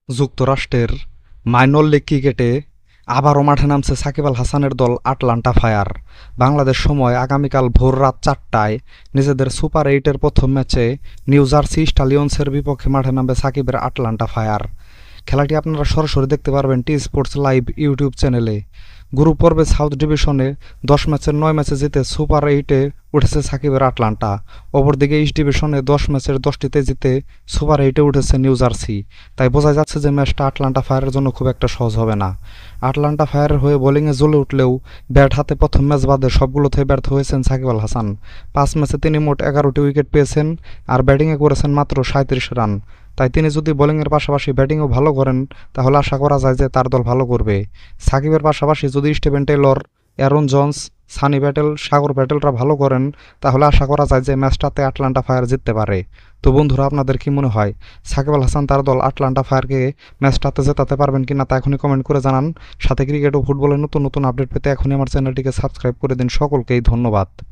যুক্তরাষ্ট্রের minor league ক্রিকেটে আবারও মাঠে নামছে সাকিব আল হাসানের দল আটলান্টা ফায়ার। বাংলাদেশ সময় আগামীকাল ভোর রাত 4টায় নিজেদের সুপার এইটের প্রথম ম্যাচে নিউ জার্সি স্টালিয়ন্সের বিপক্ষে মাঠে নামবে সাকিবের আটলান্টা ফায়ার। খেলাটি আপনারা সরাসরি দেখতে পারবেন টি স্পোর্টস লাইভ ইউটিউব চ্যানেলে। গ্রুপ পর্বে সাউথ ডিভিশনে 10 ম্যাচের 9 ম্যাচে জিতে সুপার এইটে উঠেছে সাকিবের আটলান্টা। অপরদিকে ইস্ট ডিভিশনে 10 ম্যাচের 10টিতে জিতে সুপার এইটে উঠেছে নিউ জার্সি। তাই বোঝা যাচ্ছে যে ম্যাচটা আটলান্টা ফায়ারের জন্য খুব একটা সহজ হবে না। আটলান্টা ফায়ারের হয়ে বোলিংয়ে জ্বলে উঠলেও ব্যাট হাতে প্রথম ম্যাচ বাদে সবগুলোতে ব্যর্থ হয়েছেন সাকিব আল হাসান। 5 ম্যাচে তিনি মোট 11টি উইকেট পেয়েছেন আর ব্যাটিংয়ে করেছেন মাত্র 37 রান। তাই তিনি যদি বোলিংয়ের পাশাপাশি ব্যাটিংও ভালো করেন তাহলে আশা করা যায় যে তার দল ভালো করবে। সাকিবের পাশাপাশি যদি Steven Taylor, Aaron Jones, Sunny Patel, Sagar প্যাটেলরা ভালো করেন তাহলে আশা করা যায় যে ম্যাচটাতে আটলান্টা ফায়ার জিততে পারে। তো বন্ধুরা, আপনাদের কি মনে হয় সাকিব আল হাসান তার দল আটলান্টা ফায়ারকে ম্যাচটাতে জেতাতে পারবেন কিনা তা এখনই কমেন্ট করে জানান। সাথে ক্রিকেট ও ফুটবলের নতুন নতুন আপডেট পেতে এখনই আমার চ্যানেলটিকে সাবস্ক্রাইব করে দিন। সকলকেই ধন্যবাদ।